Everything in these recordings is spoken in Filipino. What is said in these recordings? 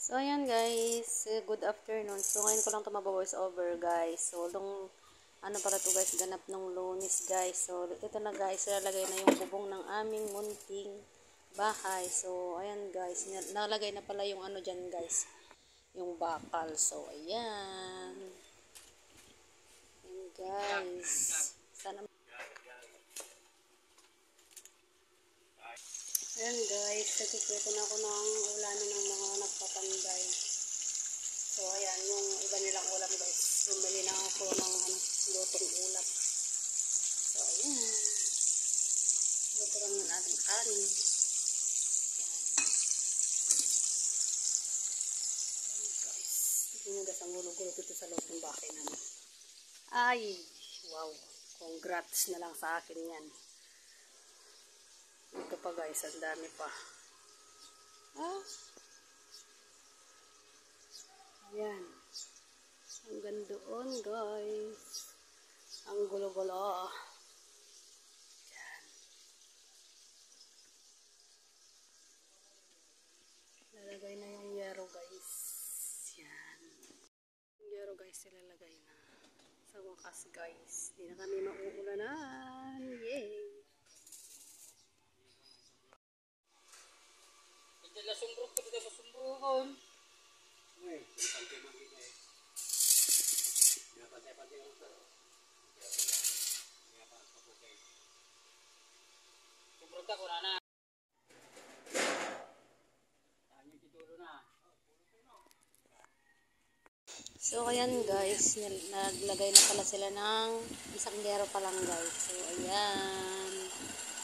So, ayan guys, good afternoon. So, ngayon ko lang ito mabawas over guys. So, ano para to guys, ganap ng Lunes guys. So, ito na guys, lalagay na yung bubong ng aming munting bahay. So, ayan guys, nalagay na pala yung ano dyan guys, yung bakal. So, ayan. Ayan guys. Sana ayan guys, nagkikita na ako ng ulanan ng mga nagpapanday. So ayan, yung iba nilang ulam guys. Bumili na ako ng lutong ulam. So ayan. Luto lang ng ating kanin. Ayan guys. Tignan nyo guys, ang gulo-gulo dito sa loob ng bahay namin. Ay, wow. Congrats na lang sa akin yan. Ito pa guys, ang dami pa. Ayan. Hanggang doon guys. Ang gulo-gulo. Ayan. Lalagay na yung yero guys. Ayan. Yung yero guys, ilalagay na. Sa wakas guys. Hindi na kami mauulanan. Yay! Sumbrok ko dito sa sumbrokon. Ay, pantay-pantay lang ito. Sumbrok ako na. Tanyo titulo na. So, ayan guys, naglagay na pala sila ng isang gero pa lang guys. So, ayan.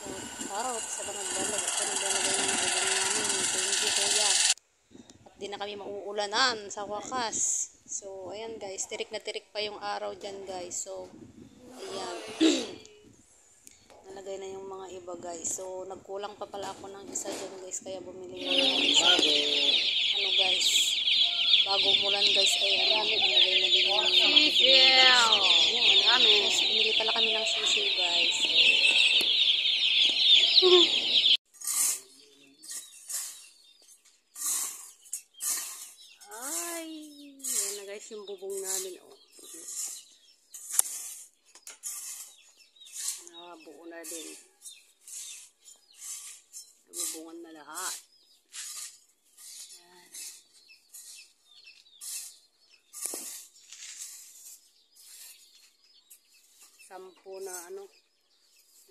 So, out sa mga naglalagay ng bubong namin. Thank you, kuya. At di na kami mauulanan sa wakas. So, ayan guys, tirik na tirik pa yung araw dyan guys. So, ayan. Nalagay na yung mga iba guys. So, nagkulang pa pala ako ng isa dyan guys. Kaya bumili na ako isa. Ano guys, bago umulan guys, ay nalagay na din yung sisiw. Ayan, bumili pala kami ng sisiw guys. So, ay, yan na guys yung bubong namin. Oh. Nabuo na din. Nabubungan na lahat. Yan. Sampu na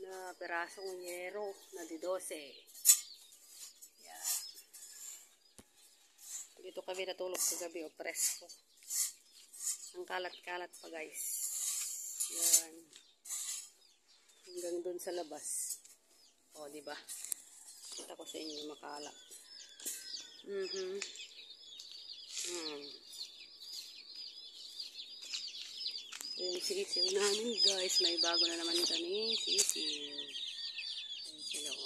na perasong yero na di 12. Yan. Dito kami natulog kagabi o presko. Ang kalat-kalat pa guys. Yan. Hanggang dun sa labas. O, di ba? Kita ko sa inyo makalat. Yung sisiw namin guys. May bago na naman kami sisiw. Ayan sila o.